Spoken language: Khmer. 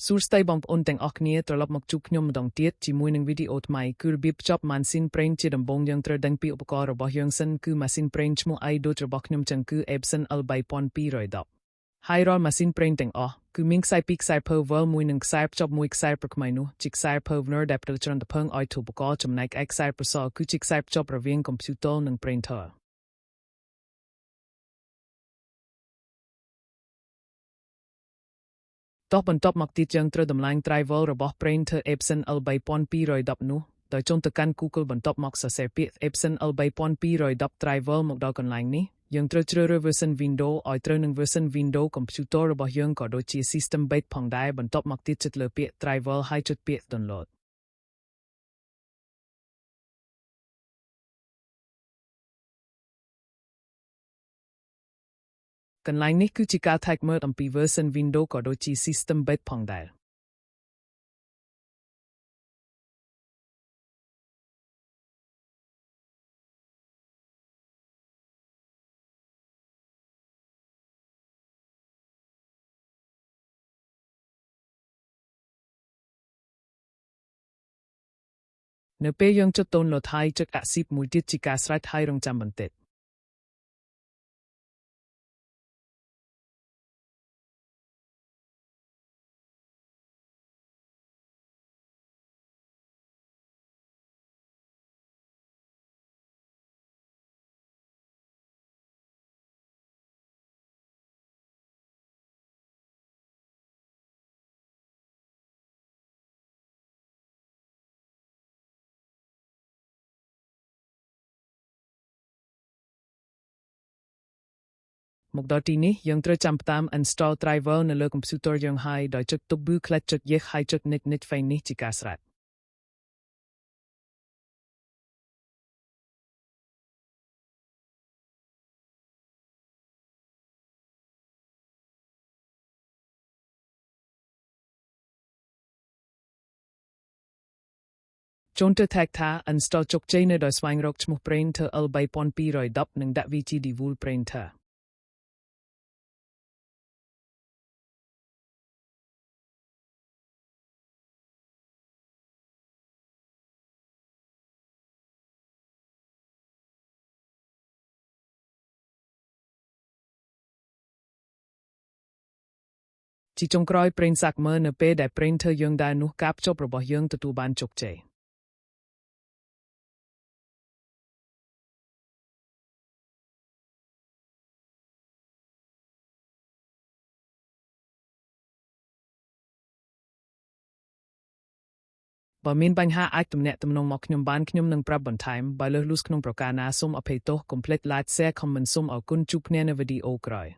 សួស្តីបងប្អូនទាំងអស់គ្នាត្រឡប់មកជួបខ្ញុំម្ដងទៀតជាមួយនឹងវីដេអូថ្មីគឺរបៀបភ្ជាប់ម៉ាស៊ីនប្រេងជាដំបូងយើងត្រូវដឹងពីឧបករណ៍របស់យើងសិនគឺម៉ាស៊ីនប្រេងឈ្មោះ i ដូចរបស់ខ្ញុំចឹងគឺ Epson L3210 ហើយរាល់ម៉ាស៊ីនប្រេងទាំងអស់គឺមានខ្សែពីរខ្សែ power មួយនិងខ្សែភ្ជាប់មួយខ្សែប្រក្មៃនោះជាខ្សែ power ដែលផ្ទុកចរន្តភ្លើងឲ្យទៅឧបករណ៍ចំណែកឯខ្សែប្រសល់គឺជាខ្សែភ្ជាប់រវាង computer និង printerតោះបន្ទាប់មកទៀតយើងត្រូវដំឡើង driver របស់ printer Epson L3210 នោះដោយចូលទៅកាន់ Google បន្ទាប់មកសរសេរពាក្យ Epson L3210 driver មកដល់កន្លែងនេះយើងត្រូវជ្រើសរើស version Windows ឲ្យត្រូវនឹង version Windows computer របស់យើងក៏ដូចជា system base ផងដែរបន្ទាប់មកទៀតចុចលើពាក្យ driver ហើយចុចពាក្យ downloadកន្លែងនេះគឺជាការថែកមើលអំពី version Windows ក៏ដូចជា system base ផងដែរនៅពេលយើងចុច download ហើយចុច accept មួយទៀតជាការស្រេចហើយរងចាំបន្តិចមកដល់ទីនេះយើងត្រូវចាំតាម install driver នៅលើ computer យើងហើយដោយចុច double click ចុច yes ហើយចុច next file នេះជាការស្រេចចូលទៅ tag ថា install ជោគជ័យនៅដោយស្វែងរកឈ្មោះ printer L3210 និងដាក់វាជា default printerជាចុងក្រោយប្រេងសាក់មើលនៅពេលដែល printer យើងដែរនោះការភ្ជាប់របស់យើងទទួលបានជោគជ័យបើមានបញ្ហាអាចទំនាក់ទំនងមកខ្ញុំបានខ្ញុំនឹងប្រាប់បន្ថែមបើលើសលួសក្នុងប្រការណាសូមអភ័យទោសកុំភ្លេច like share comment សូមអរគុណជួបគ្នានៅវីដេអូក្រោយ